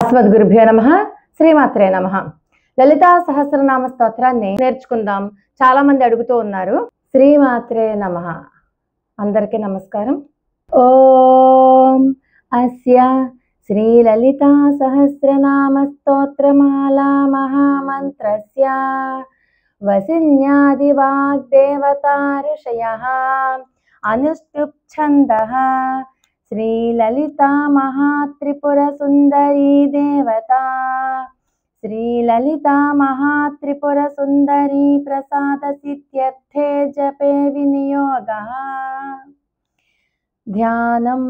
అస్మద్గురుభ్యో నమః. శ్రీమాత్రే నమః. లలితా సహస్రనామ స్తోత్రాన్ని నేర్చుకుందాం. చాలా మంది అడుగుతూ ఉన్నారు. శ్రీమాత్రే నమః. అందరికీ నమస్కారం. ఓం అస్య శ్రీ లలితా సహస్రనామ స్తోత్రమాలా మహామంత్రస్య వసిన్యాది వాగ్దేవతా ఋషయః అనుష్ఠుప్ఛందః శ్రీ లలితా మహాత్రిపుర సుందరీ దేవతా శ్రీ లలితా మహాత్రిపుర సుందరీ ప్రసాద సిద్ధ్యర్థే జపే వినియోగః. ధ్యానం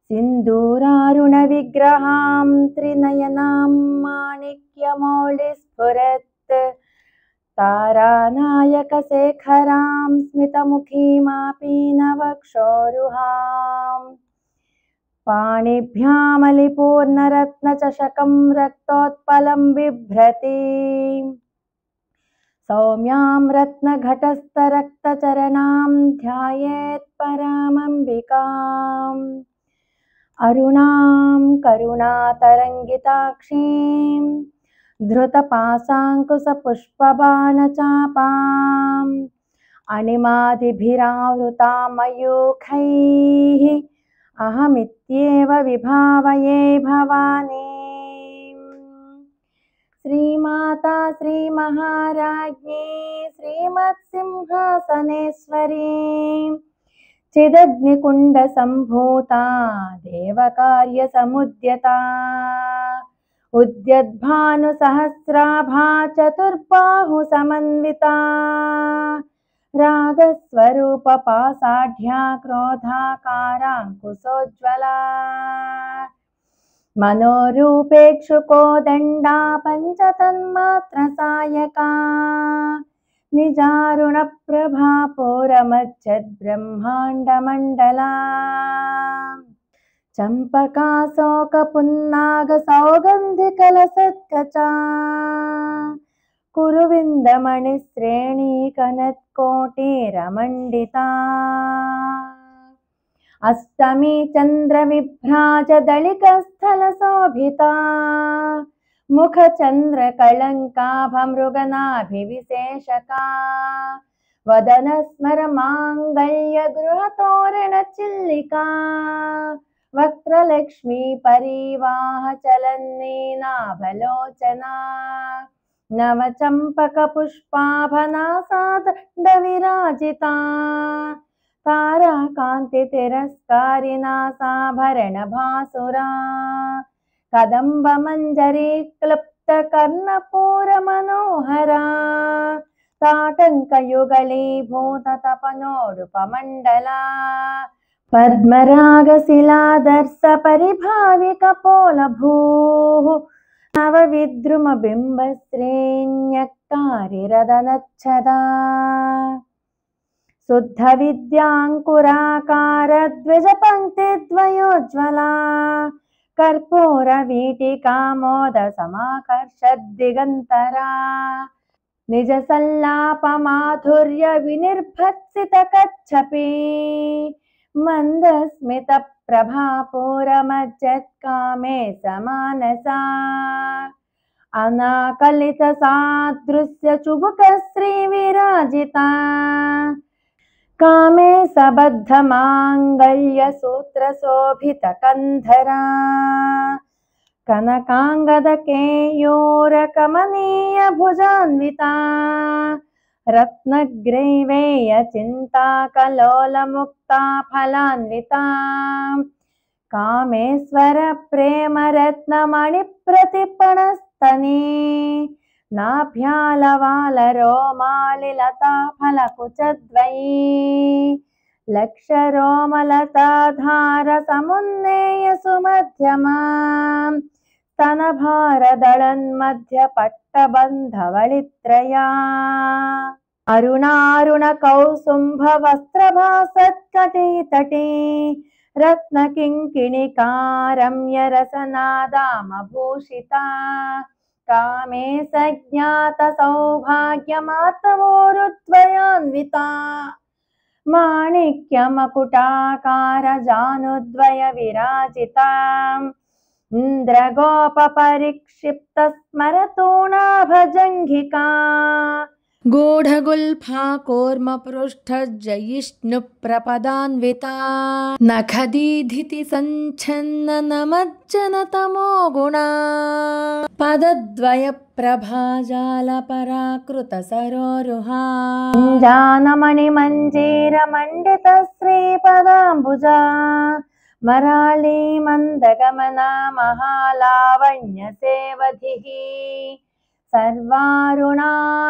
సింధూరారుణ విగ్రహాం త్రినయనాం మాణిక్యమౌళి స్ఫురత్ తారానాయక శేఖరాం స్మితముఖీమాపీనవక్షోరుహాం పాణిభ్యామలిపూర్ణరత్నచషకం రక్తోత్పలం బిభ్రతి సౌమ్యాం రత్నఘటస్థరక్తచరణాం ధ్యాయేత్ పరామంబికాం అరుణాం కరుణాతరంగితాక్షీం ధృతపాశాంకుశపుష్పబాణచాపాం అణిమాదిభిరావృతాం మయూఖైః అహమిత్యేవ విభావయే భవానీ. శ్రీమాతా శ్రీ మహారాజ్ఞీ శ్రీమత్సింహాసనేశ్వరీ చిదగ్నికుండ సంభూతా దేవకార్య సముద్యతా ఉద్యద్భాను సహస్రాభా చతుర్బాహు సమన్వితా రాగస్వరూప పాసాఢ్యా క్రోధాకారాంకుశోజ్వలా మనోరూపేక్షుకోదండా పంచతన్మాత్ర సాయకా నిజారుణ ప్రభా పూరమచ్చద్బ్రహ్మాండమండలా చంపకాశోక పున్నాగ సౌగంధికలసత్కచా కురువిందమణి శ్రేణీ కనత్కోటిరమండితా అష్టమి చంద్ర విభ్రాజ దళికస్థల శోభితా ముఖ చంద్ర కళంకాభమృగనాభివిశేషకా వదన స్మర మాంగళ్య గృహతోరణ చిల్లికా వక్త్రలక్ష్మీ పరివాహ చలన్నీనాభలోచనా నవ చంపక పుష్పాభనాసాదండ విరాజితా తారాకాంతి తిరస్కారినాసాభరణ భాసురా కదంబ మంజరీ క్లుప్త కర్ణపూర మనోహరా తాటంకయుగళీభూత తపనోడుపమండలా పద్మరాగశిలాదర్శ పరిభావిక పోలభూః నవ విద్రుమ బింబ శ్రేణ్యకారిరదనచ్చదా శుద్ధ విద్యాంకురాకార ద్విజ పంక్తి ద్వయోజ్వలా కర్పూర వీటికామోద సమాకర్షద్దిగంతరా నిజ సల్లాప మాధుర్య వినిర్భత్సిత కచ్చపి మందస్మిత ప్రభాపూరమజ్జత్కామే సమానసా అనాకలిత సాదృశ్య చుబుక శ్రీ విరాజితా కామే సబద్ధ మాంగళ్య సూత్ర శోభిత కంధరా కనకాంగద కేయూర కమనీయ భుజాన్వితా రత్నగ్రైవేయ చింతా కలోల ముక్తా ఫలాన్వితా కామేశ్వర ప్రేమ రత్నమణి ప్రతిపణస్తనీ నాభ్యాలవాల రోమాలి లతా ఫలకుచద్వయీ లక్ష రోమలతాధార సమున్నేయ సుమధ్యమా స్తనభారదళన్మధ్య పట్టబంధవళిత్రయా అరుణారుణ కౌసుంభ వస్త్రభాసత్కటీతటీ రత్నకింకిణికారమ్య రసనాదామభూషితా కామే సజ్ఞాత సౌభాగ్యమాతవోరుద్వయాన్వితా మాణిక్యమకుటాకార జానుద్వయ విరాజితా ఇంద్రగోపరిక్షిప్త స్మరతూణాభజంఘికా గూఢగుల్ఫా కూర్మపృష్ఠజయిష్ణుప్రపదాన్వితా నఖదీధితి సంఛన్న నమజ్జనతమో గుణా పదద్వయ ప్రభాజాల పరాకృత సరోరుహా జానమణి మంజీర మండిత శ్రీపదాంబుజా మరాళీ మందగమన మహాలావణ్య సేవధిః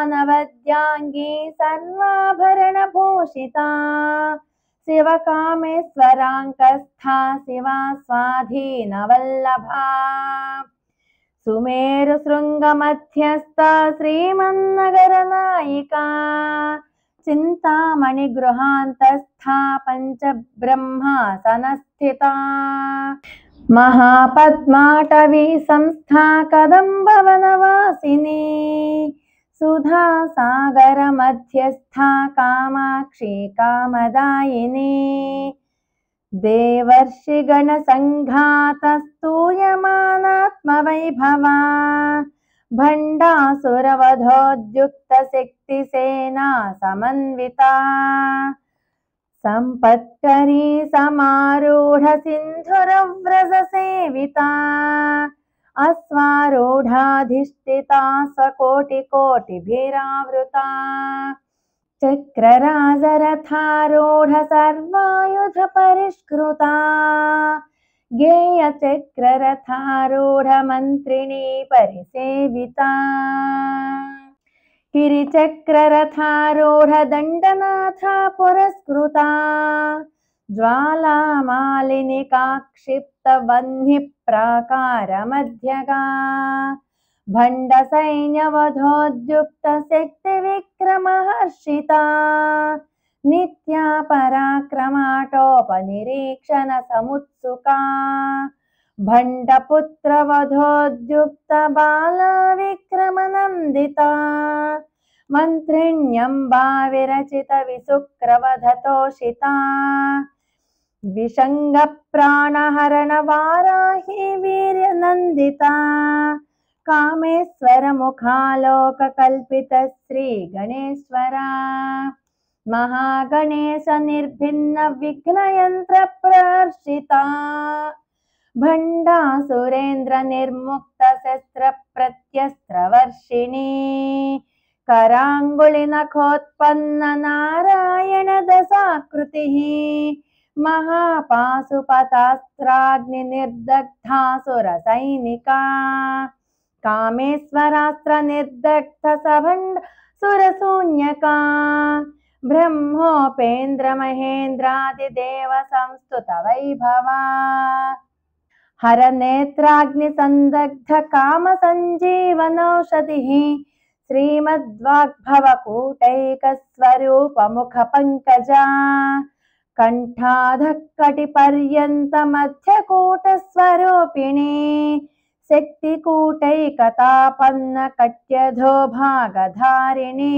సర్వారుణానవద్యాంగీ సర్వాభరణభూషితా శివకామేశ్వరాంకస్థా శివా స్వాధీనవల్లభా సుమేరు శృంగమధ్యస్థ శ్రీమన్నగరనాయికా చింతామణి గృహాంతస్థా పంచబ్రహ్మాసనస్థితా మహాపద్మాటవీ సంస్థా కదంబవనవాసిని సుధా సాగర మధ్యస్థా కామాక్షి కామదాయిని దేవర్షిగణ సంఘాత స్తూయమానాత్మవైభవా భండాసురవధోద్యుక్త శక్తి సేనా సమన్వితా సంపత్కరీ సమారూఢ సింధురవ్రజ సేవితా అశ్వారూఢాధిష్ఠితా స్వకోటి కోటిభిరావృతా చక్రరాజరథారూఢ సర్వాయుధ పరిష్కృతా గేయ చక్రరథారూఢ మంత్రిణీ పరిసేవితా గిరిచక్రరథారూఢ దండనాథ పురస్కృతా జ్వాలామాలిని కాక్షిప్త వహ్ని ప్రాకార మధ్యగా భండ సైన్యవధోద్యుక్త శక్తి విక్రమహర్షితా నిత్యా పరాక్రమాటోపనిరీక్షణ సముత్సుకా భండపుత్రవధోద్యుక్త బాల విక్రమనందితా మంత్రిణ్యంబా విరచిత విశుక్రవధతోషితా విషంగ ప్రాణహరణ వారాహి వీర్యనందితా కామేశ్వర ముఖాలోక కల్పిత శ్రీ గణేశ్వరా మహాగణేశ నిర్భిన్న విఘ్నయంత్ర ప్రహర్షితా భండాసురేంద్ర నిర్ముక్త శస్త్ర ప్రత్యస్త్ర వర్షిణీ కరాంగుళి నఖోత్పన్న నారాయణ దశాకృతి మహాపాశుపతాస్త్రాగ్ని నిర్దగ్ధాసుర సైనికా కామేశ్వరాస్త్ర నిర్దగ్ధ సభండ సురశూన్యకా బ్రహ్మోపేంద్ర మహేంద్రాదిదేవ సంస్తుత వైభవా హర నేత్రాగ్ని సందగ్ధ కామ సంజీవనౌషధి శ్రీమద్వాగ్భవ కూటైక స్వరూప ముఖ పంకజా కంఠాధక్కటి పర్యంత మధ్యకూట స్వరూపిణి శక్తి కూటైకతాపన్న కట్యధో భాగధారిణి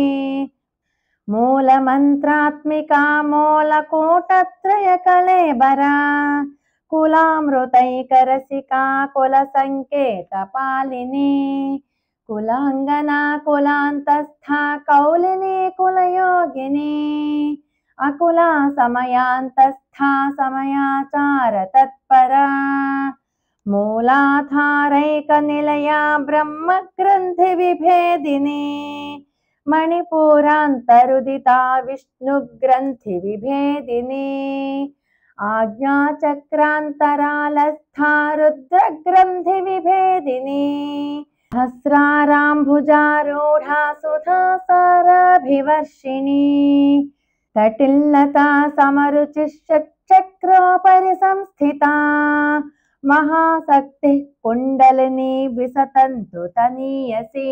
మూల మంత్రాత్మికా మూలకూటత్రయ కళేబరా కులామృతైకరసికా కుల సంకేత పాలిని కులాంగనా కులాంతస్థా కౌలిని కులయోగిని అకులా సమయాంతస్థా సమయాచార తత్పరా మూలాధారైక నిలయా బ్రహ్మ గ్రంథి విభేదిని మణిపూరాంతరుదితా విష్ణు గ్రంథి విభేదిని ఆజ్ఞాచక్రాంతరాలస్థా రుద్ర గ్రంథి విభేదిని సహస్రారాంభుజారూఢా సుధాసారాభివర్షిణి తటిల్లతా సమరుచిశ్చక్రోపరి సంస్థితా మహాశక్తి కుండలిని విసతంతు తనీయసి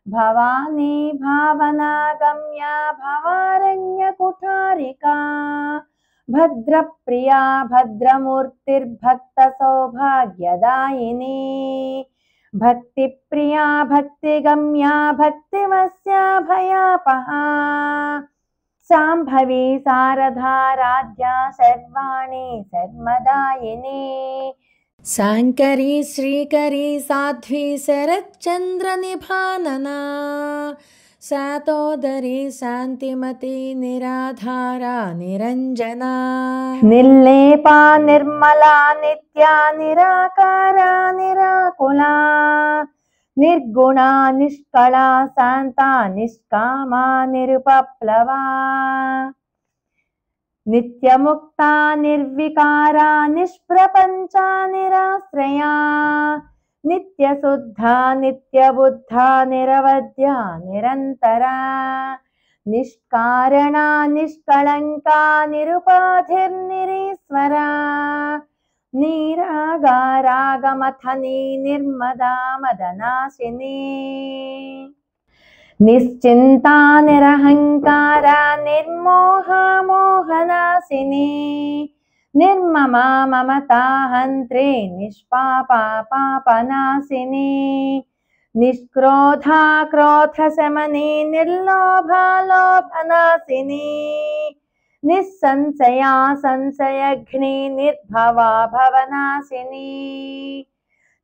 భవానీ భావనాగమ్య భవారణ్య కుఠారికా భద్రప్రియా భద్రమూర్తిర్భక్త సౌభాగ్యదాయిని భక్తి ప్రియా భక్తిగమ్యా భక్తివస్యా భయాపహా శాంభవి శారదారాధ్యా శర్వాణి శర్మదాయిని శాంకరీ శ్రీకరీ సాధ్వీ శరచ్చంద్రనిభాననా శాతోదరీ శాంతిమతి నిరాధారా నిరంజనా నిర్లేపా నిర్మలా నిత్యా నిరాకారా నిరాకులా నిర్గుణా నిష్కళా శాంతా నిష్కామా నిరుపప్లవా నిత్యముక్తా నిర్వికారా నిష్ప్రపంచా నిరాశ్రయా నిత్యశుద్ధా నిత్యబుద్ధా నిరవధ్యా నిరంతరా నిష్కారణా నిష్కళంకా నిరుపాధిర్నిరీశ్వరా నీరాగారాగమథనీ నిర్మదా మదనాశినీ నిశ్చింతా నిరహంకారా నిర్మోహా మోహనాశినీ నిర్మమా మమతాహంత్రే నిష్పాపా పాపనాశినీ నిష్క్రోధా క్రోధశమనీ నిర్లోభా లోభనాశినీ నిస్సంశయా సంశయఘ్ని నిర్భవా భవనాశినీ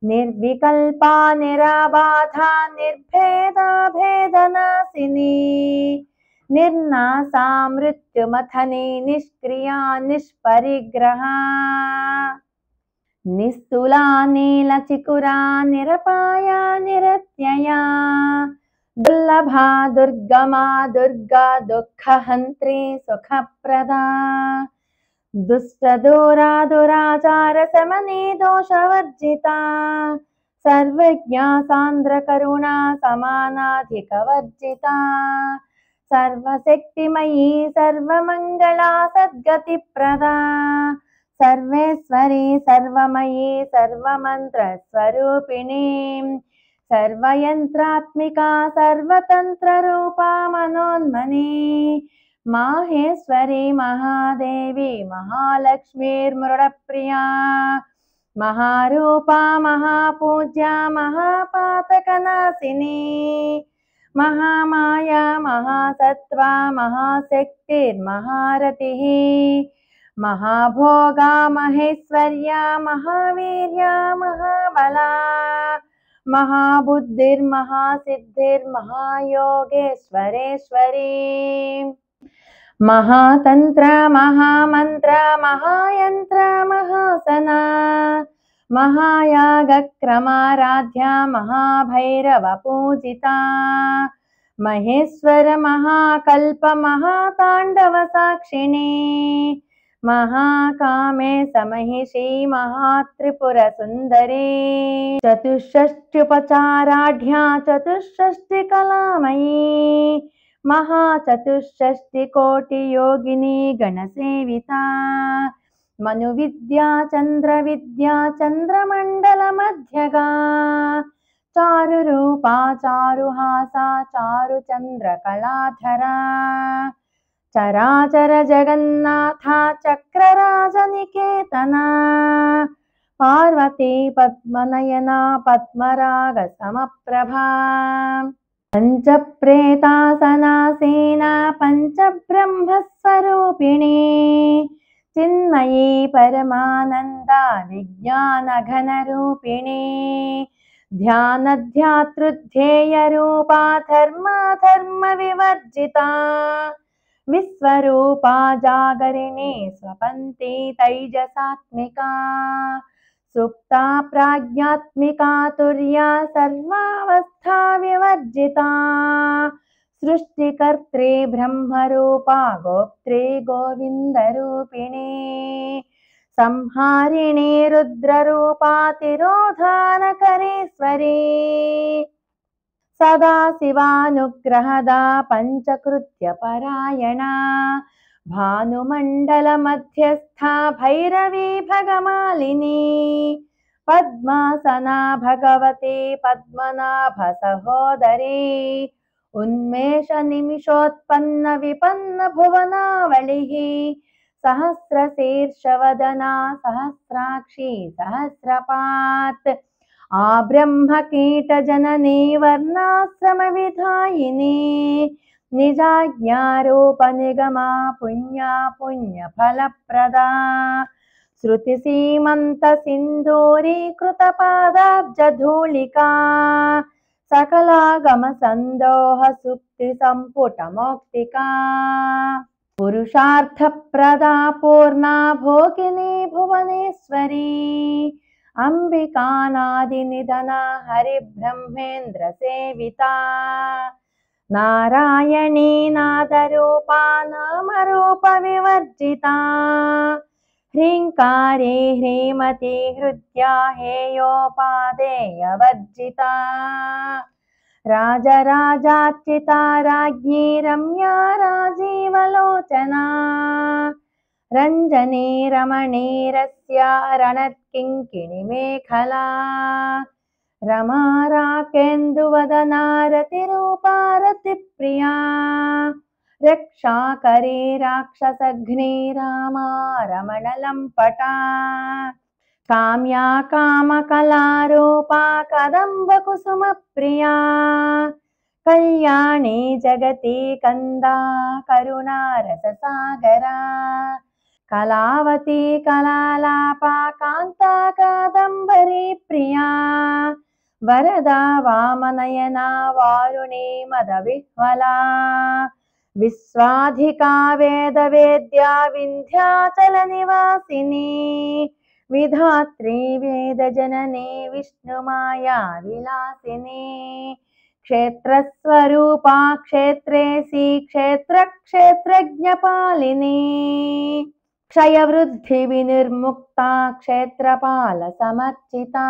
నిర్వికల్పా నిరాబాధా నిర్భేదా భేదనాశినీ నిర్నాశా మృత్యుమథనీ నిష్క్రియా నిష్పరిగ్రహా నిస్తులా నీలచికురా నిరపాయా నిరత్యయా దుర్లభా దుర్గమా దుర్గా దుఃఖహంత్రీ సుఖప్రదా దుష్టదూరా దురాచార సమనీ దోషవర్జితా సర్వజ్ఞా సాంద్రకరుణా సమానాధికవర్జితా సర్వశక్తిమయీ సర్వమంగళా సద్గతిప్రదా సర్వేశ్వరీ సర్వమయీ సర్వమంత్రస్వరూపిణీ సర్వయంత్రాత్మికా సర్వతంత్రరూపా మనోన్మనీ మాహేశ్వరీ మహాదేవి మహాలక్ష్మీర్మృడప్రియా మహారూపా మహాపూజ్యా మహాపాతకనాశినీ మహామాయా మహాసత్వా మహాశక్తిర్మహారతిః మహాభోగా మహేశ్వర్యా మహావీర్యా మహాబలా మహాబుద్ధిర్మహాసిద్ధిర్మహాయోగేశ్వరేశ్వరీ మహాతంత్ర మహామంత్ర మహాయంత్ర మహాసనా మహాయాగక్రమారాధ్య మహాభైరవ పూజితా మహేశ్వర మహాకల్ప మహాతాండవ సాక్షిణీ మహాకామే సమహిషీ మహాత్రిపుర సుందరీ చతుషష్ట్యుపచారాఢ్యా చతుషష్టి కళామయీ మహాచతుషష్టి కోటి యోగిని గణసేవితా మను విద్యా చంద్ర విద్యా చంద్రమండల మధ్యగా చారు రూపా చారుహాసా చారు చంద్ర కళాధరా చరాచర జగన్నాథ చక్రరాజనికేతనా పార్వతీ పద్మనయనా పద్మరాగ సమప్రభా పంచప్రేతాసనాసీనా పంచబ్రహ్మస్వరూపిణీ చిన్మయీ పరమానంద విజ్ఞానఘనరూపిణీ ధ్యానధ్యాతృధ్యేయరూపా ధర్మాధర్మ వివర్జితా విశ్వరూపా జాగరిణీ స్వపంతి తైజసాత్మికా సుప్తా ప్రాజ్ఞాత్మికా తుర్యా సర్వావస్థా వివర్జితా సృష్టికర్త్రీ బ్రహ్మరూపా గోప్త్రీ గోవిందరూపిణీ సంహారిణీ రుద్రరూపా తిరోధానకరీశ్వరీ సదాశివానుగ్రహదా పంచకృత్య పరాయణా భానుమండల మధ్యస్థా భైరవీ భగమాలిని పద్మాసనా భగవతి పద్మనాభ సహోదరీ ఉన్మేష నిమిషోత్పన్న విపన్న భువనావళి సహస్రశీర్షవదనా సహస్రాక్షి సహస్రపాత్ ఆ బ్రహ్మ కీట జననీ వర్ణాశ్రమ విధాయిని నిజాజ్ఞారూప నిగమా పుణ్య పుణ్య ఫలప్రదా श्रुतिसीमन्त सिन्दूरीकृतपादाब्जधूलिका सकलागम सन्दोह सुक्ति सम्पुटमौक्तिका पुरुषार्थप्रदा पूर्णा भोगिनी भुवनेश्वरी अंबिकानादिनिधना हरिब्रह्मेन्द्र सेविता नारायणी नादरूपा नामरूप विवर्जिता ह्रीङ्कारे ह्रीमती हृद्या हेयोपादेयवर्जिता राजराजार्चिता राज्ञी रम्या राजीवलोचना रञ्जनी रमणीरस्या रणत्किङ्किणिमेखला रमा राकेन्दुवदना रतिरूपा रतिप्रिया रक्षाकरी राक्षसघ्नी रामा रमणलम्पटा काम्या कामकलारूपा कदम्बकुसुमप्रिया कल्याणी जगती कंदा करुणारससागरा कलावती कलालापा कांता कादम्बरी प्रिया वरदा वामनयना वारुणी मदविह्वला विश्वाधिका वेदवेद्या विन्ध्याचल निवासिनी विधात्री वेदजननी विष्णुमाया विलासिनी क्षेत्रस्वरूपा क्षेत्रेसी क्षेत्रक्षेत्रज्ञपालिनी क्षयवृद्धि विनिर्मुक्ता क्षेत्रपाल समर्चिता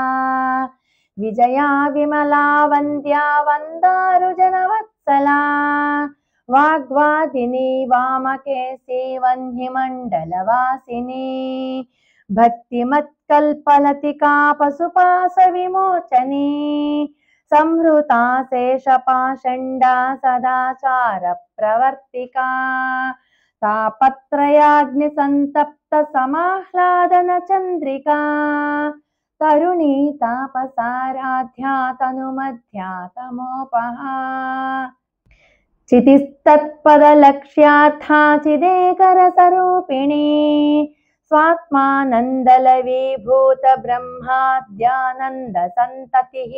विजया विमला वन्द्या वन्दारुजनवत्सला वाग्वादिनी वामकेशी वह्निमण्डलवासिनी भक्तिमत्कल्पलतिका पशुपाश विमोचनी संहृता शेषपाषण्डा सदाचार प्रवर्तिका तापत्रयाग्निसन्तप्त समाह्लादन चन्द्रिका तरुणी तापसाराध्या तनुमध्या तमोपहा चितिस्तत्पदलक्ष्यार्था चिदेकरसरूपिणी स्वात्मानन्दलवीभूत ब्रह्माद्यानन्द सन्ततिः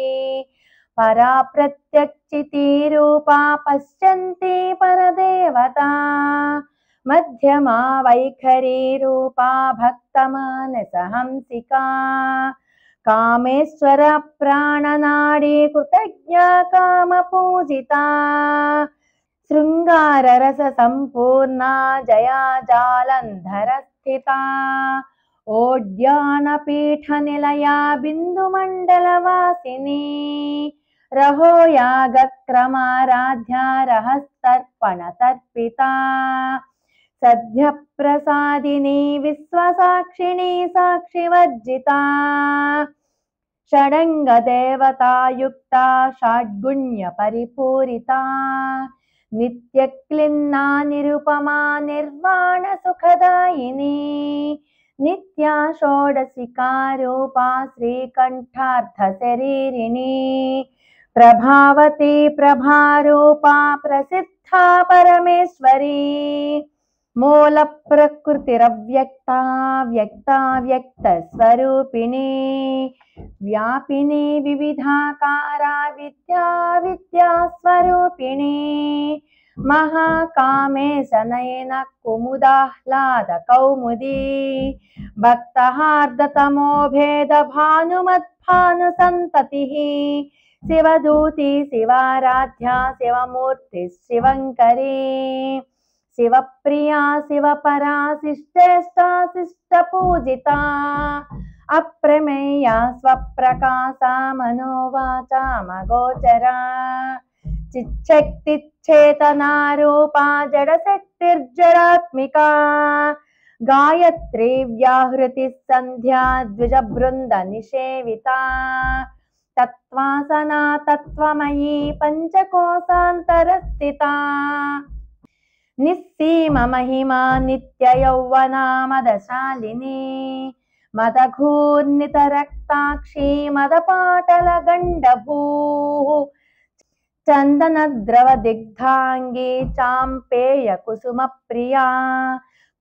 परा प्रत्यक्षितिरूपा पश्यन्ती परदेवता मध्यमा वैखरी रूपा भक्तमानसहंसिका कामेश्वर प्राणनाडी कृतज्ञा कामपूजिता शृङ्गाररस सम्पूर्णा जया जालन्धरस्थिता ओड्यानपीठनिलया बिन्दुमण्डलवासिनी रहोयागक्रमाराध्या रहस्तर्पणतर्पिता सद्यप्रसादिनी विश्वसाक्षिणी साक्षिवर्जिता षडङ्गदेवतायुक्ता षड्गुण्यपरिपूरिता नित्यक्लिन्ना निरुपमा निर्वाणसुखदायिनी नित्या षोडशिकारूपा श्रीकण्ठार्थशरीरिणी प्रभावती प्रभारूपा प्रसिद्धा परमेश्वरी मूलप्रकृतिरव्यक्ता व्यक्ता व्यक्तस्वरूपिणी व्यापिनी विविधाकारा विद्या विद्यास्वरूपिणी महाकामेशनयन कुमुदाह्लाद कौमुदी भक्तहार्दतमो भेद भानुमद्भानुसन्ततिः शिवदूती शिवाराध्या शिवमूर्ति शिवङ्करी शिवप्रिया शिवपरा शिष्टेष्टा शिष्टपूजिता अप्रमेया स्वप्रकाशा मनोवाचा मगोचरा चिच्छक्तिच्छेतनारूपा जडशक्तिर्जडात्मिका गायत्री व्याहृति संध्या द्विजबृंद निषेविता तत्वासना तत्वमयी पंचकोशान्तरस्थिता निस्सीम महिमा नित्य यौवना मदशालिनी मदघूर्णितरक्ताक्षी मदपाटल गण्डभूः चन्दनद्रव दिग्धांगी चाम्पेय कुसुम प्रिया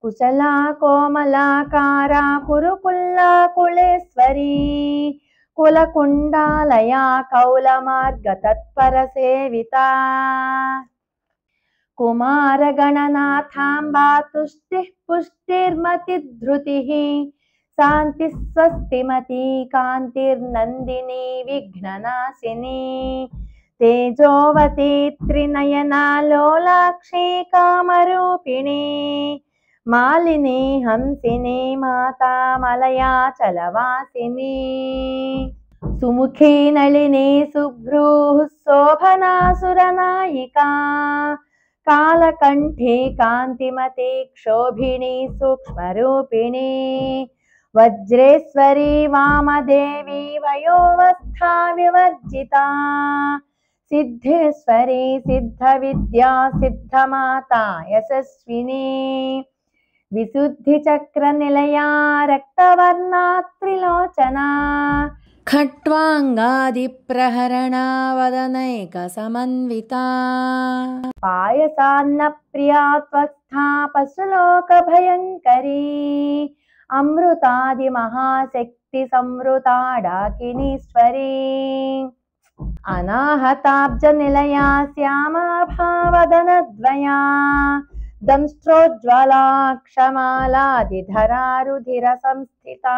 కుశలా కోమలాకారా కురుకుల్లా కుళేశ్వరీ కులకుండాలయా కౌలమార్గ తత్పర సేవితా కుమారగణనాథాంబా తుష్టిః పుష్టిర్మతిధృతిః శాంతి స్వస్తిమతి కాంతిర్నందిని విఘ్ననాశిని తేజోవతి త్రినయనా లోలాక్షి కామరూపిణి మాలిని హంసిని మాతా మలయాచలవాసిని సుముఖీ నళిని శుభ్రూః శోభనాసురనాయికా కాలకంఠే కాంతిమతి క్షోభిణి సూక్ష్మరూపిణి వజ్రేశ్వరీ వామదేవి వయోవస్థా వివర్జితా సిద్ధేశ్వరీ సిద్ధ విద్యా సిద్ధమాతా యశస్విని విశుద్ధి చక్ర నిలయా రక్తవర్ణా త్రిలోచనా ఖట్వాంగాది ప్రహరణా వదనైక సమన్వితా పాయసాన్న ప్రియా త్వస్థా పశులోక భయంకరీ అమృతాది మహాశక్తి సంవృతా డాకినీశ్వరీ అనాహతాబ్జ నిలయా శ్యామా భావదనద్వయా దంష్ట్రోజ్వలా క్షమాలాదిధరారుధిర సంస్థితా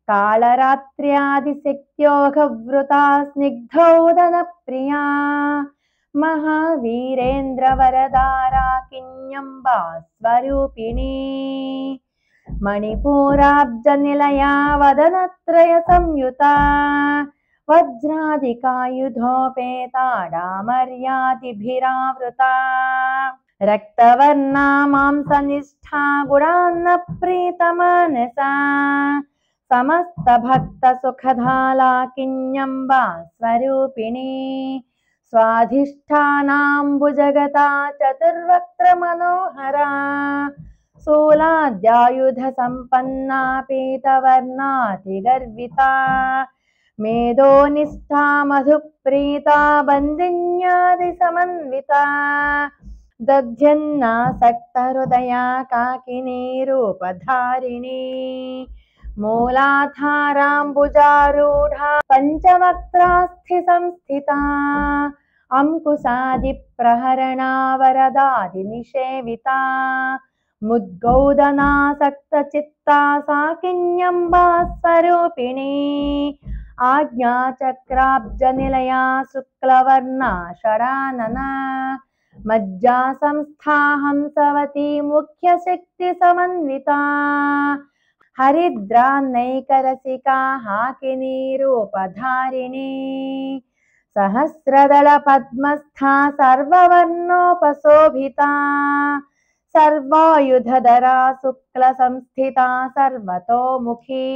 కాళరాత్ర్యాదిశక్త్యోగవృతా స్నిగ్ధౌదన ప్రియా మహావీరేంద్ర వరదారా కిన్యంబా స్వరూపిణి మణిపూరాబ్జ నిలయా వదనత్రయ సంయుతా వజ్రాదికాయుధోపేతా డామర్యాదిభిరావృతా రక్తవర్ణా మాంసనిష్ఠా గుణాన్న ప్రీతమానసా సమస్త భక్త సుఖధాలా కిన్యంబా స్వరూపిణి స్వాధిష్ఠానాంబుజగతా చతుర్వక్త్ర మనోహరా శూలాద్యాయుధ సంపన్నా పీతవర్ణాతి గర్వితా మేధోనిష్ఠా మధుప్రీతా బందిన్యాది సమన్వితా దధ్యన్నాసక్త హృదయా కాకినీ రూపధారిణి మూలాధారాంబుజారూఢా పంచవక్త్రాస్థి సంస్థితా అంకుశాది ప్రహరణా వరదాది నిషేవితా ముద్గౌదనాసక్త చిత్తా సాకిన్యంబా స్వరూపిణి ఆజ్ఞాచక్రాబ్జ నిలయా శుక్లవర్ణా షడాననా మజ్జా సంస్థా హంసవతి ముఖ్య శక్తి సమన్వితా హరిద్రాన్నైకరసికా హాకినీ రూపధారిణి సహస్రదళ పద్మస్థా సర్వవర్ణోపశోభితా సర్వాయుధధరా శుక్ల సంస్థితా సర్వతోముఖీ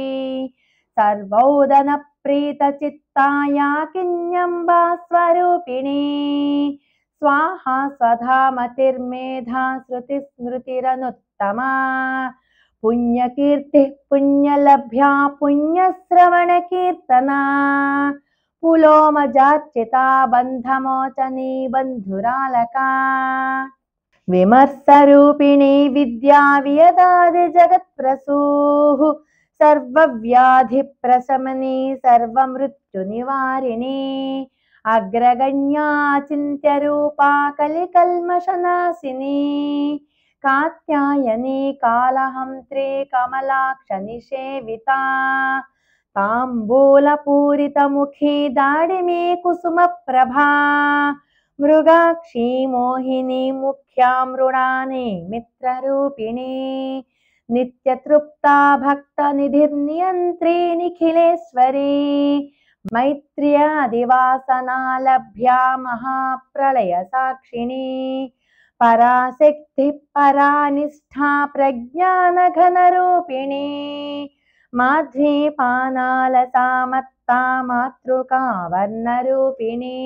సర్వౌదన ప్రీత చిత్తాయా కిన్యంబా స్వరూపిణి స్వాహా స్వధా మతిర్మేధా శృతి స్మృతిరనుత్తమా పుణ్యకీర్తి పుణ్యలభ్యా పుణ్యశ్రవణ కీర్తనా పులోమజార్చితా బంధమోచనీ బంధురాలకా విమర్శరూపిణి విద్యా వియదాది జగత్ప్రసూః సర్వవ్యాధి ప్రశమని సర్వమృత్యు నివారిణి అగ్రగణ్యా చింత్య రూపా కలికల్మషనాశిని కాత్యాయని కాళహంత్రి కమలాక్ష నిషేవితా తాంబూలపూరితముఖీ దాడిమీ కుసుమ ప్రభా మృగాక్షీ మోహిని ముఖ్యా మృణాని మిత్రరూపిణి నిత్యతృప్తా భక్త నిధిర్నియంత్రీ నిఖిలేశ్వరీ మైత్ర్యాదివాసనా లభ్యా మహాప్రళయ సాక్షిణీ పరాశక్తి పరానిష్ఠా ప్రజ్ఞానఘనరూపిణి మాధ్వీపానాలసామత్తా మాతృకా వర్ణరూపిణి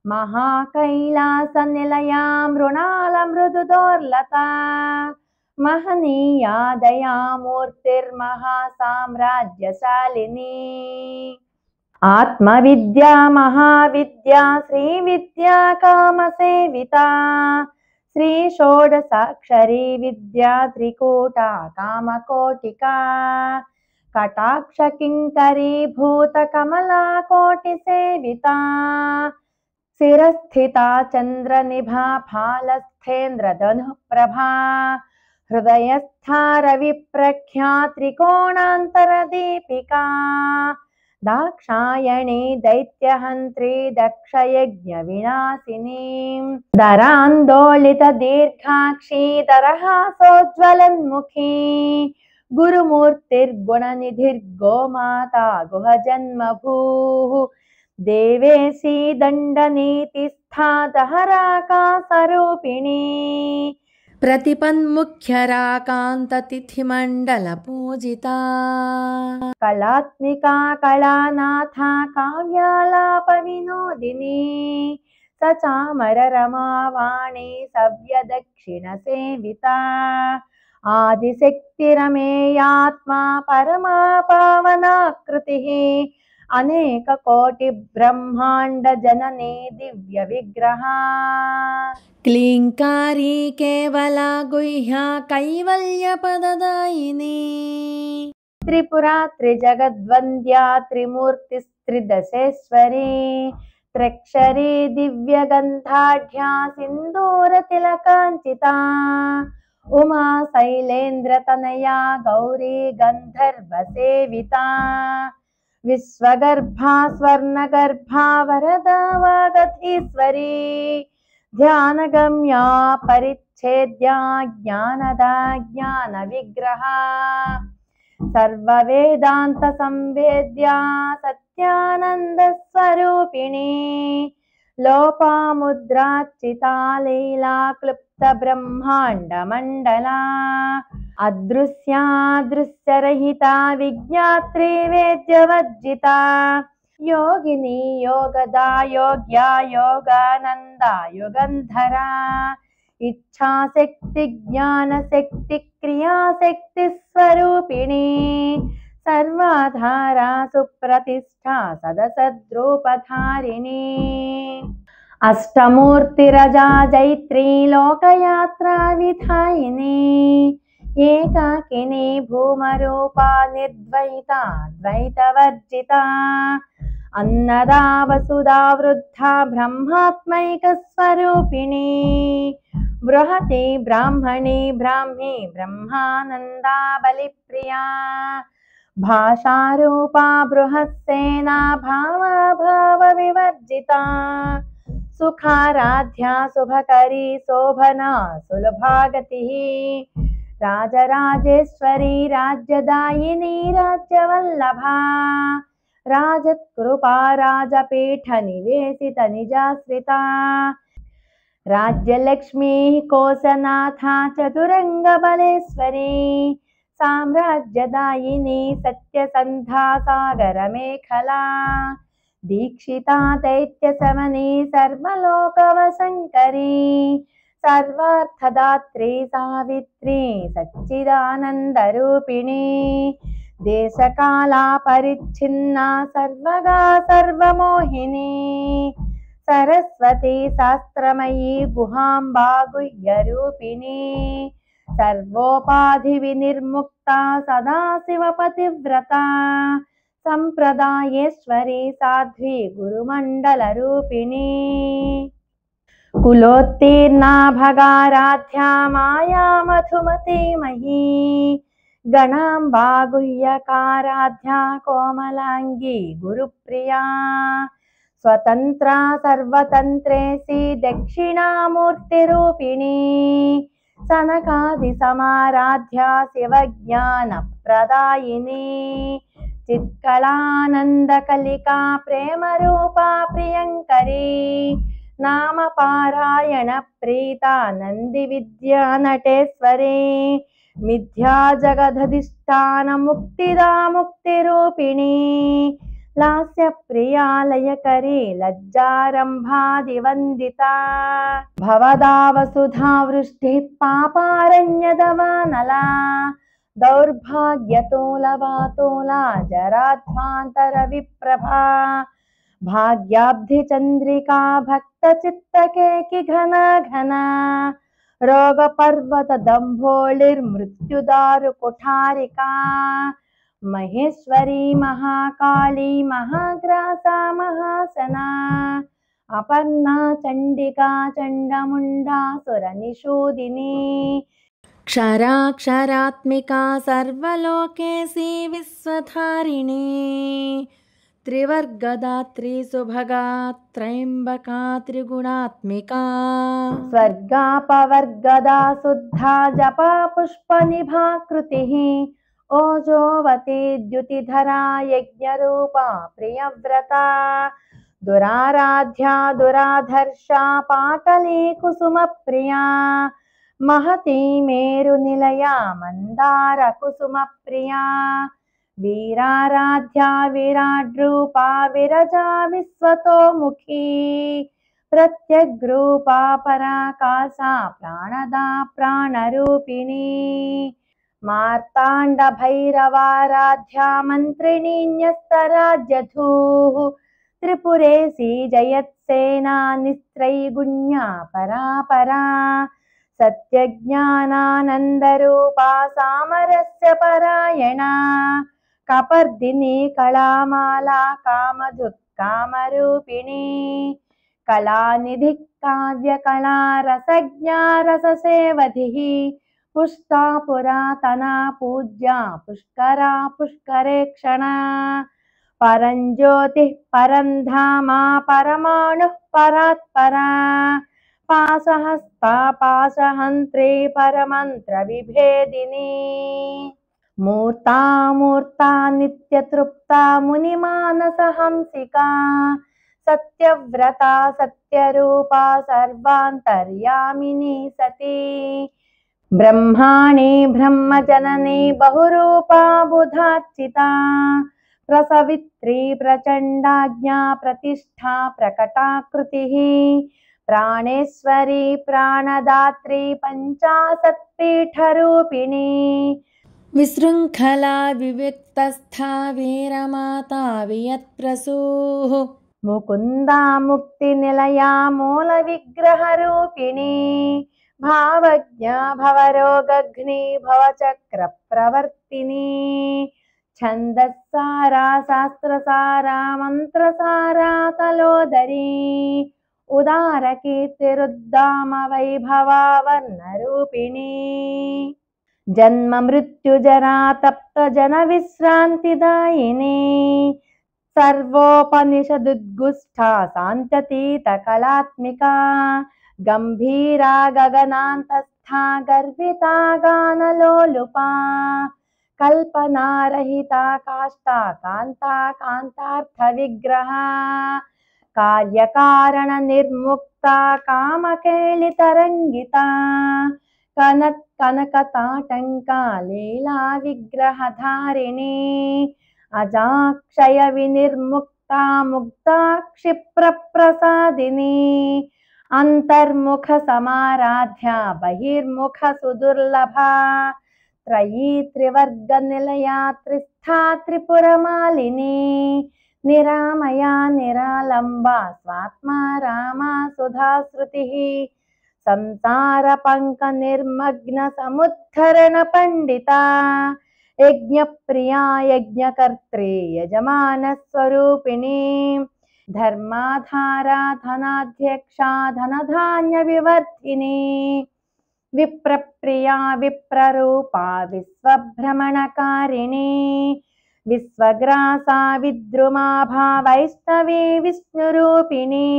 మహాకైలాస నిలయా మృణాల మృదుదోర్లతా మహనీయా దయామూర్తిర్మహాసామ్రాజ్యశాలిని ఆత్మవిద్యా మహావిద్యా శ్రీవిద్యా కామసేవితా శ్రీ షోడసాక్షరీ విద్యా త్రికూటా కామకోటికా కటాక్ష కింకరీ భూత కమలా కోటి సేవితా శిరస్థితా చంద్ర నిభా ఫాలస్థేంద్ర ధను ప్రభా హృదయస్థా రవి ప్రఖ్యా త్రికోణాంతర దీపికా దాక్షాయణీ దైత్యహంత్రీ దక్షయజ్ఞ వినాశినీ దరాందోళిత దీర్ఘాక్షీ దరహాసోజ్వలన్ముఖీ గురుమూర్తిర్గుణనిధిర్గోమాతా గుహజన్మభూః దేవేశీ దండనీతిస్థా దహరాకాశరూపిణీ प्रतिपन्मुख्यराकान्ततिथिमण्डलपूजिता కళాత్మికా కళానాథా కావ్యాలాప వినోదిని సచామర రమావాణి సవ్య దక్షిణ సేవిత ఆదిశక్తిరమేయాత్మా పరమా పావనాకృతి అనేక కోటి బ్రహ్మాండ జననీ దివ్య విగ్రహ क्लीङ्कारी केवला गुह्या कैवल्यपददायिनी త్రిపురా త్రిజగద్వంద్యా త్రిమూర్తిస్త్రిదశేశ్వరీ త్రక్షరీ దివ్యగంధాఢ్యా సింధూర తిలకాంచితా ఉమా శైలేంద్రతనయా గౌరీ గంధర్వ సేవితా విశ్వగర్భా స్వర్ణగర్భా వరదా వాగధీశ్వరీ ధ్యానగమ్యా పరిచ్ఛేద్యా జ్ఞానదా జ్ఞాన విగ్రహ సర్వవేదాంత సంవేద్యా సత్యానంద స్వరూపిణీ లోపాముద్రార్చితా లీలా క్లుప్త బ్రహ్మాండ మండలా అదృశ్యాదృశ్యరహితా విజ్ఞాత్రీ వేద్యవర్జితా యోగిని యోగదా యోగ్యా యోగానందా యుగంధరా ఇచ్ఛాశక్తి జ్ఞానశక్తి క్రియాశక్తి స్వరూపిణీ సర్వాధారా సుప్రతిష్ఠా సదసద్రూపధారిణీ అష్టమూర్తిరజా జైత్రీ లోకయాత్రా విధాయిని ఏకాకిని భూమరూపా నిర్ద్వైతా ద్వైతవర్జితా అన్నదా వసుదా వృద్ధా బ్రహ్మాత్మైక స్వరూపిణీ బృహతి బ్రాహ్మణి బ్రాహ్మీ బ్రహ్మానందా బలిప్రియా భాషారూపా బృహస్సేనా భావ వివర్జితా సుఖారాధ్యా శుభకరీ శోభనా సులభాగతి రాజరాజేశ్వరీ రాజ్యదాయిని రాజ్యవల్లభా రాజత్కృపా రాజపీఠ నివేశిత నిజాశ్రితా రాజ్యలక్ష్మీ కోశనాథా చతురంగ బలేశ్వరీ సామ్రాజ్యదాయిని సత్యసంధా సాగర మేఖలా దీక్షితా దైత్య సమనీ సర్వలోకవశంకరీ సర్వార్థదాత్రీ సావిత్రీ సచ్చిదానందరూపిణీ దేశకాలా పరిచ్ఛిన్నా సర్వగా సర్వమోహిని సరస్వతి శాస్త్రమయీ గుహాంబా గుహ్యరూపిణీ సర్వోపాధి వినిర్ముక్తా సదాశివ పతివ్రత సంప్రదాయేశ్వరీ సాధ్వి గురుమండల రూపిణీ కులోత్తీర్ణా భగారాధ్యా మాయా మధుమతి మహీ గణాంబా గుహ్యకారాధ్యా కోమలాంగి గురుప్రియా స్వతంత్రా సర్వతంత్రేసి దక్షిణామూర్తి రూపిణీ సనకాది సమారాధ్యా శివజ్ఞాన ప్రదాయిని చిత్కళానంద కలికా ప్రేమ రూపా ప్రియంకరీ నామ పారాయణ ప్రీతా నంది విద్యా నటేశ్వరీ మిథ్యా జగదధిష్టాన ముక్తిదా ముక్తి రూపిణీ లాస్య ప్రియాలయకరీ లజ్జారంభాదివందితా భవదా వసుధా వృష్టి పాపారణ్యదవానలా దౌర్భాగ్యతోలవాతోలా జరాధ్వాంతర విప్రభా భాగ్యాబ్ధి చంద్రికా భక్త చిత్తకేకి ఘన ఘన रोगपर्वतदम्भोलिर्मृत्युदारुकुठारिका महेश्वरी महाकाली महाग्रासा महासना अपर्णा चण्डिका चण्डमुण्डा सुरनिषूदिनी क्षराक्षरात्मिका सर्वलोकेशी विश्वधारिणी त्रिवर्गदात्री सुभगा त्रयम्बका त्रिगुणात्मिका स्वर्गापवर्गदा शुद्धा जपा पुष्पनिभा कृतिः ओजोवती द्युतिधरा यज्ञरूपा प्रियव्रता दुराराध्या दुराधर्षा पाटली कुसुमप्रिया महती मेरुनिलया मन्दारकुसुमप्रिया वीराराध्या विराड्रूपा विरजा विश्वतोमुखी प्रत्यग्रूपा पराकाशा प्राणदा प्राणरूपिणी मार्ताण्डभैरवाराध्या मन्त्रिणी न्यस्तराज्यधूः त्रिपुरेशी जयत्सेना निस्त्रैगुण्या परापरा सत्यज्ञानानन्दरूपा सामरस्य परायणा कपर्दिनी कलामाला कामधुक्कामरूपिणी कलानिधिः काव्यकला रसज्ञा रससेवधिः पुष्टा पुरातना पूज्या पुष्करा पुष्करेक्षणा परञ्ज्योतिः परं धामा परमाणुः परात्परा पाशहस्ता पाशहन्त्री परमन्त्रविभेदिनी मूर्ता मूर्ता नित्यतृप्ता मुनिमानसहंसिका सत्यव्रता सत्यरूपा सर्वान्तर्यामिनी सती ब्रह्माणी ब्रह्मजननी बहुरूपा बुधार्चिता प्रसवित्री प्रचण्डाज्ञा प्रतिष्ठा प्रकटाकृतिः प्राणेश्वरी प्राणदात्री पञ्चाशत्पीठरूपिणी विशृङ्खला विविक्तस्था वीरमाता वियत्प्रसूः मुकुन्दा मुक्तिनिलया मूलविग्रहरूपिणी भावज्ञा भवरोगघ्नी भवचक्रप्रवर्तिनी छन्दस्सारा शास्त्रसारा मन्त्रसारा तलोदरी उदारकीर्तिरुद्दाम वैभवा वर्णरूपिणी जन्म मृत्युजरा तप्त जन विश्रान्तिदायिनी सर्वोपनिषदुद्गुष्ठा शान्त्यतीत कलात्मिका गम्भीरा गगनान्तस्था गर्विता गानलोलुपा कल्पनारहिता काष्ठा कान्ता कान्तार्थविग्रहा कार्यकारण निर्मुक्ता कामकेलितरङ्गिता कनकताटङ्का लीला विग्रहधारिणी अजाक्षय विनिर्मुक्ता मुक्ता क्षिप्रप्रसादिनी अंतर्मुख समाराध्या बहिर्मुख सुदुर्लभा त्रयी त्रिवर्ग निलया त्रिस्था त्रिपुरमालिनी निरामया निरालंबा स्वात्मा रामा सुधा श्रुतिः संसार पंक निर्मग्न समुद्धरण पंडिता यज्ञप्रिया यज्ञकर्त्री यजमान स्वरूपिणी धर्माधारा धनाध्यक्षा धनधान्य विवर्धिनी विप्रप्रिया विप्ररूपा विश्वभ्रमणकारिणी विश्वग्रासा विद्रुमाभा वैष्णवी विष्णुरूपिणी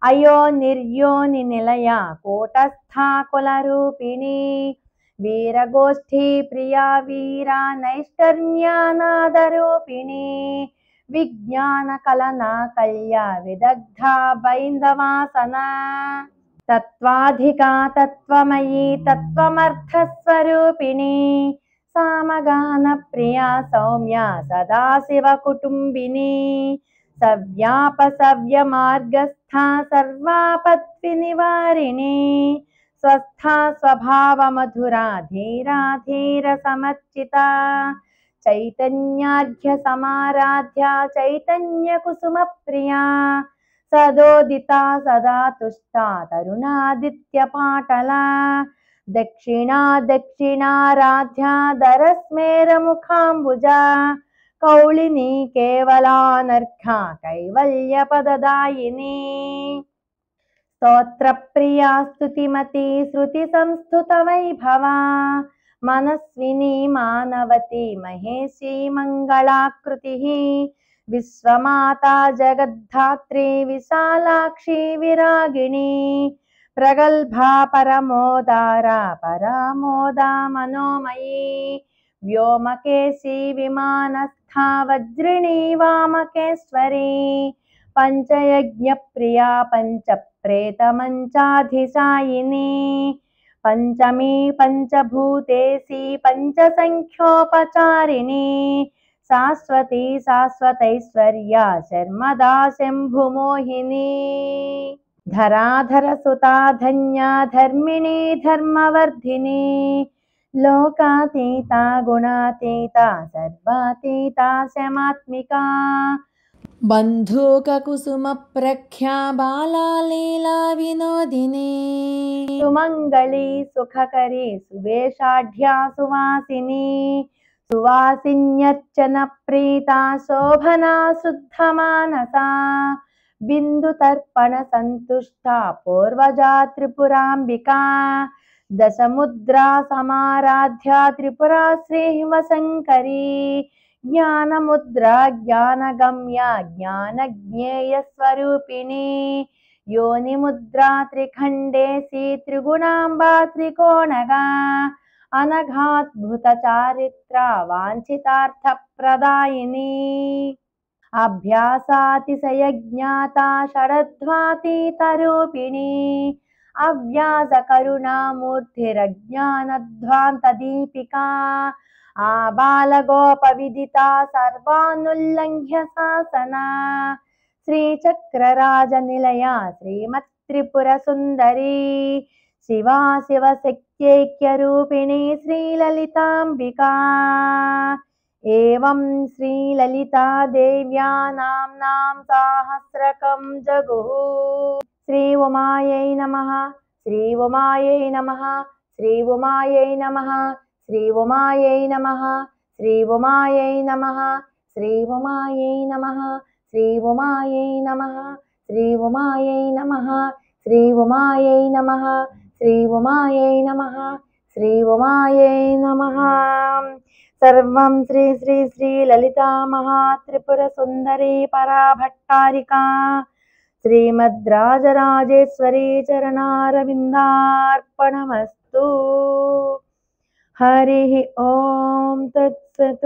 अयो निर्योनि निलया कूटस्था कुलरूपिणी वीरगोष्ठी प्रिया वीरा नैष्कर्म्यानादरूपिणी विज्ञान कलना कल्या विदग्धा बैन्दवासना तत्त्वाधिका तत्त्वमयी तत्त्वमर्थस्वरूपिणी सामगान प्रिया सौम्या सदाशिवकुटुम्बिनी सव्यापसव्य मार्गस्था सर्वापद्विनिवारिणी स्वस्था स्वभाव मधुरा धीरा धीर समर्चिता चैतन्यार्घ्य समाराध्या चैतन्य कुसुम प्रिया सदोदिता सदा तुष्टा तरुणादित्यपाटला दक्षिणा दक्षिणाराध्या दरस्मेरमुखाम्बुजा कौलिनी केवलानर्घा कैवल्यपददायिनी स्तोत्रप्रिया स्तुतिमती श्रुतिसंस्तुतवैभवा मनस्विनी मानवती महेशी मङ्गलाकृतिः विश्वमाता जगद्धात्री विशालाक्षी विरागिणी प्रगल्भा परमोदारा परामोदा मनोमयी व्योमकेशी विमानस्था वज्रिणी वामकेश्वरी पंचयज्ञप्रिया पंचप्रेतमंचाधिशायिनी पंचमी पंचभूतेशी पंचसंख्योपचारिणी शाश्वती शाश्वतैश्वर्या शर्मदा शंभुमोहिनी धराधरसुता धन्या धर्मिणी धर्मवर्धिनी लोकातीता गुणातीता सर्वातीता शमात्मिका बन्धूककुसुमप्रख्या बाला लीला विनोदिनी सुमंगली सुखकरी सुवेशाढ्या सुवासिनी सुवासिन्यर्चन प्रीता शोभना शुद्धमानसा बिन्दुतर्पण संतुष्टा पूर्वजा त्रिपुराम्बिका दशमुद्रा समाराध्या त्रिपुरा श्रीवशङ्करी ज्ञानमुद्रा ज्ञानगम्या ज्ञानज्ञेयस्वरूपिणी योनिमुद्रा त्रिखण्डेशी त्रिगुणाम्बा त्रिकोणगा अनघाद्भुतचारित्रा वाञ्छितार्थप्रदायिनी अभ्यासातिशयज्ञाता षडध्वातीतरूपिणी अव्यासकरुणामूर्तिरज्ञानध्वान्तदीपिका आबालगोपविदिता सर्वानुल्लङ्घ्य शासना श्रीचक्रराजनिलया श्रीमत्त्रिपुरसुन्दरी शिवा शिवशक्त्यैक्यरूपिणी श्रीललिताम्बिका एवं श्रीललिता देव्या नाम्नां सहस्रकं जगुः श्री उमायै नमः श्री उमायै नमः श्री उमायै नमः श्री उमायै नमः श्री उमायै नमः श्री उमायै नमः श्री उमायै नमः श्री उमायै नमः श्री उमायै नमः श्री उमायै नमः श्री उमायै नमः सर्वं श्री श्री श्री ललिता महात्रिपुरसुन्दरी पराभट्टारिका श्रीमद्राजराजेश्वरी चरणारविन्दार्पणमस्तु हरिः ॐ तत्सत्।